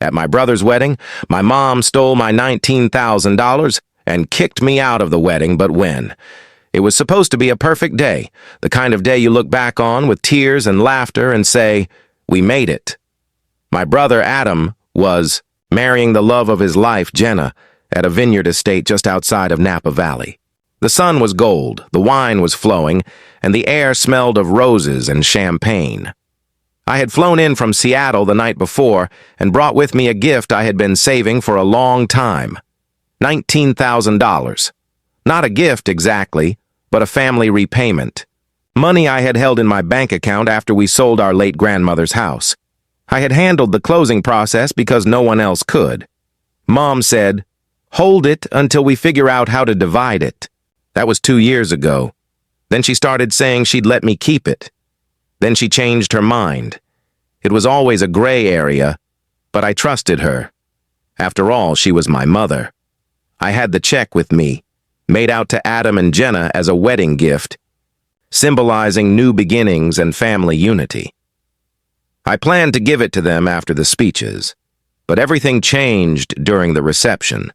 At my brother's wedding, my mom stole my $19,000 and kicked me out of the wedding, but when? It was supposed to be a perfect day, the kind of day you look back on with tears and laughter and say, "We made it." My brother Adam was marrying the love of his life, Jenna, at a vineyard estate just outside of Napa Valley. The sun was gold, the wine was flowing, and the air smelled of roses and champagne. I had flown in from Seattle the night before and brought with me a gift I had been saving for a long time. $19,000. Not a gift exactly, but a family repayment. Money I had held in my bank account after we sold our late grandmother's house. I had handled the closing process because no one else could. Mom said, "Hold it until we figure out how to divide it." That was 2 years ago. Then she started saying she'd let me keep it. Then she changed her mind. It was always a gray area, but I trusted her. After all, she was my mother. I had the check with me, made out to Adam and Jenna as a wedding gift, symbolizing new beginnings and family unity. I planned to give it to them after the speeches, but everything changed during the reception.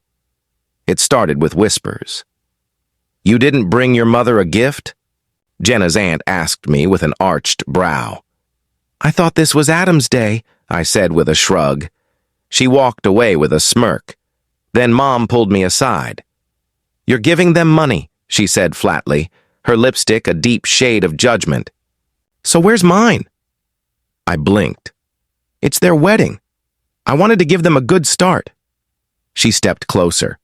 It started with whispers. "You didn't bring your mother a gift?" Jenna's aunt asked me with an arched brow. "I thought this was Adam's day," I said with a shrug. She walked away with a smirk. Then Mom pulled me aside. "You're giving them money," she said flatly, her lipstick a deep shade of judgment. "So where's mine?" I blinked. "It's their wedding. I wanted to give them a good start." She stepped closer.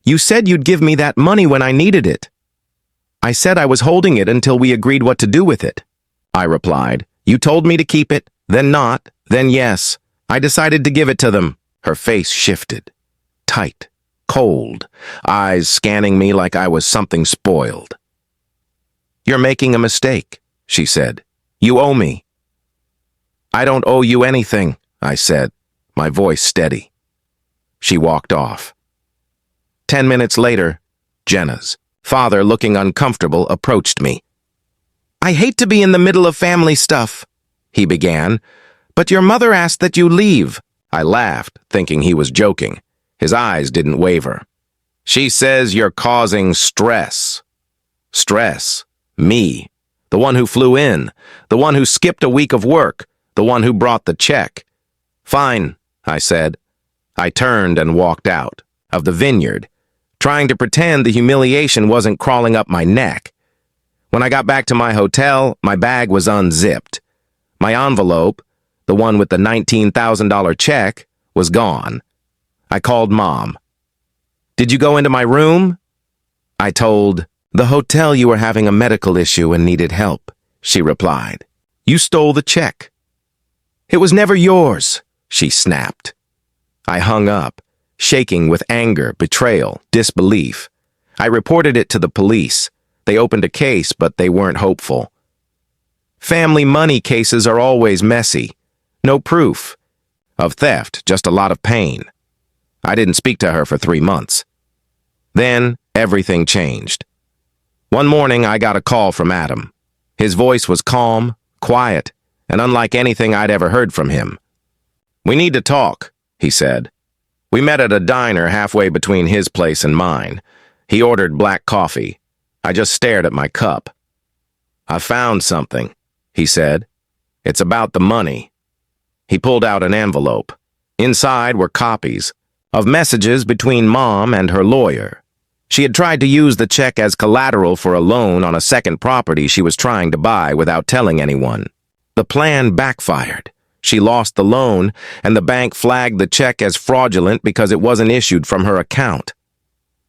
"You said you'd give me that money when I needed it." "I said I was holding it until we agreed what to do with it," I replied. "You told me to keep it, then not, then yes. I decided to give it to them." Her face shifted. Tight, cold, eyes scanning me like I was something spoiled. "You're making a mistake," she said. "You owe me." "I don't owe you anything," I said, my voice steady. She walked off. 10 minutes later, Jenna's father, looking uncomfortable, approached me. "I hate to be in the middle of family stuff," he began, "but your mother asked that you leave." I laughed, thinking he was joking. His eyes didn't waver. "She says you're causing stress." Stress? Me. The one who flew in. The one who skipped a week of work. The one who brought the check. "Fine," I said. I turned and walked out of the vineyard, trying to pretend the humiliation wasn't crawling up my neck. When I got back to my hotel, my bag was unzipped. My envelope, the one with the $19,000 check, was gone. I called Mom. "Did you go into my room?" I told the hotel you were having a medical issue and needed help, she replied. "You stole the check." "It was never yours," she snapped. I hung up, shaking with anger, betrayal, disbelief. I reported it to the police. They opened a case, but they weren't hopeful. Family money cases are always messy. No proof of theft, just a lot of pain. I didn't speak to her for 3 months. Then everything changed. One morning, I got a call from Adam. His voice was calm, quiet, and unlike anything I'd ever heard from him. "We need to talk," he said. We met at a diner halfway between his place and mine. He ordered black coffee. I just stared at my cup. "I found something," he said. "It's about the money." He pulled out an envelope. Inside were copies of messages between Mom and her lawyer. She had tried to use the check as collateral for a loan on a second property she was trying to buy without telling anyone. The plan backfired. She lost the loan, and the bank flagged the check as fraudulent because it wasn't issued from her account.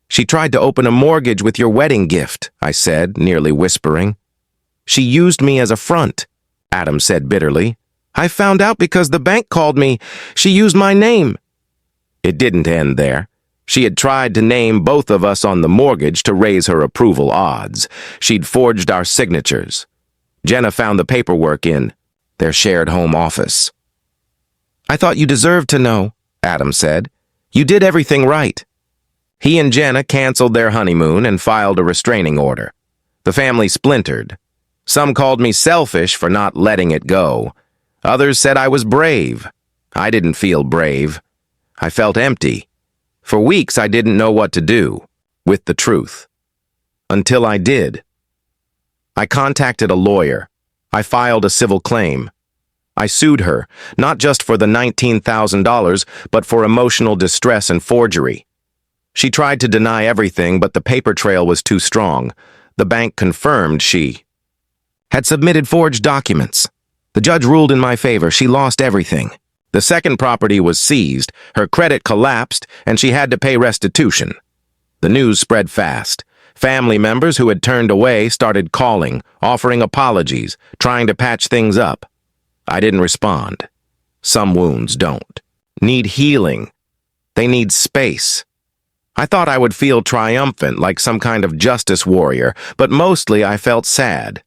"She tried to open a mortgage with your wedding gift," I said, nearly whispering. "She used me as a front," Adam said bitterly. "I found out because the bank called me. She used my name." It didn't end there. She had tried to name both of us on the mortgage to raise her approval odds. She'd forged our signatures. Jenna found the paperwork in their shared home office. "I thought you deserved to know," Adam said. "You did everything right." He and Jenna canceled their honeymoon and filed a restraining order. The family splintered. Some called me selfish for not letting it go. Others said I was brave. I didn't feel brave. I felt empty. For weeks, I didn't know what to do with the truth. Until I did. I contacted a lawyer. I filed a civil claim. I sued her, not just for the $19,000, but for emotional distress and forgery. She tried to deny everything, but the paper trail was too strong. The bank confirmed she had submitted forged documents. The judge ruled in my favor. She lost everything. The second property was seized, her credit collapsed, and she had to pay restitution. The news spread fast. Family members who had turned away started calling, offering apologies, trying to patch things up. I didn't respond. Some wounds don't. Need healing. They need space. I thought I would feel triumphant, like some kind of justice warrior, but mostly I felt sad.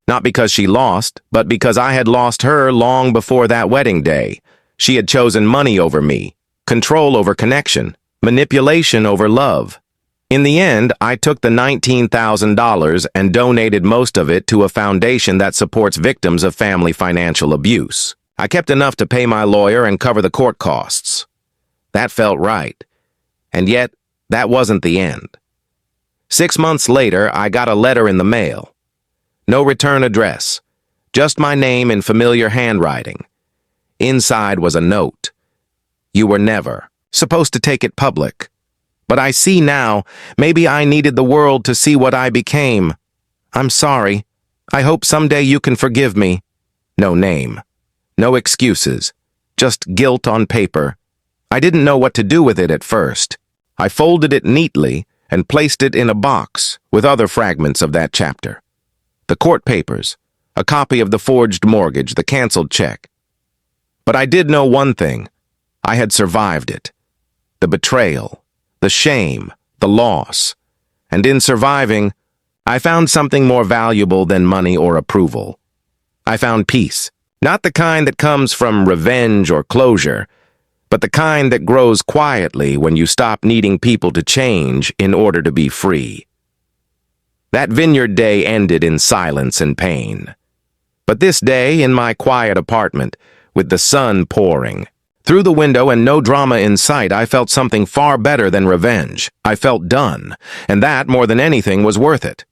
Not because she lost, but because I had lost her long before that wedding day. She had chosen money over me, control over connection, manipulation over love. In the end, I took the $19,000 and donated most of it to a foundation that supports victims of family financial abuse. I kept enough to pay my lawyer and cover the court costs. That felt right. And yet, that wasn't the end. 6 months later, I got a letter in the mail. No return address, just my name in familiar handwriting. Inside was a note. You were never supposed to take it public. But I see now, maybe I needed the world to see what I became. I'm sorry. I hope someday you can forgive me. No name. No excuses. Just guilt on paper. I didn't know what to do with it at first. I folded it neatly and placed it in a box with other fragments of that chapter. The court papers, a copy of the forged mortgage, the canceled check. But I did know one thing. I had survived it. The betrayal. The shame, the loss, and in surviving, I found something more valuable than money or approval. I found peace, not the kind that comes from revenge or closure, but the kind that grows quietly when you stop needing people to change in order to be free. That vineyard day ended in silence and pain. But this day, in my quiet apartment, with the sun pouring, through the window and no drama in sight, I felt something far better than revenge. I felt done, and that, more than anything, was worth it.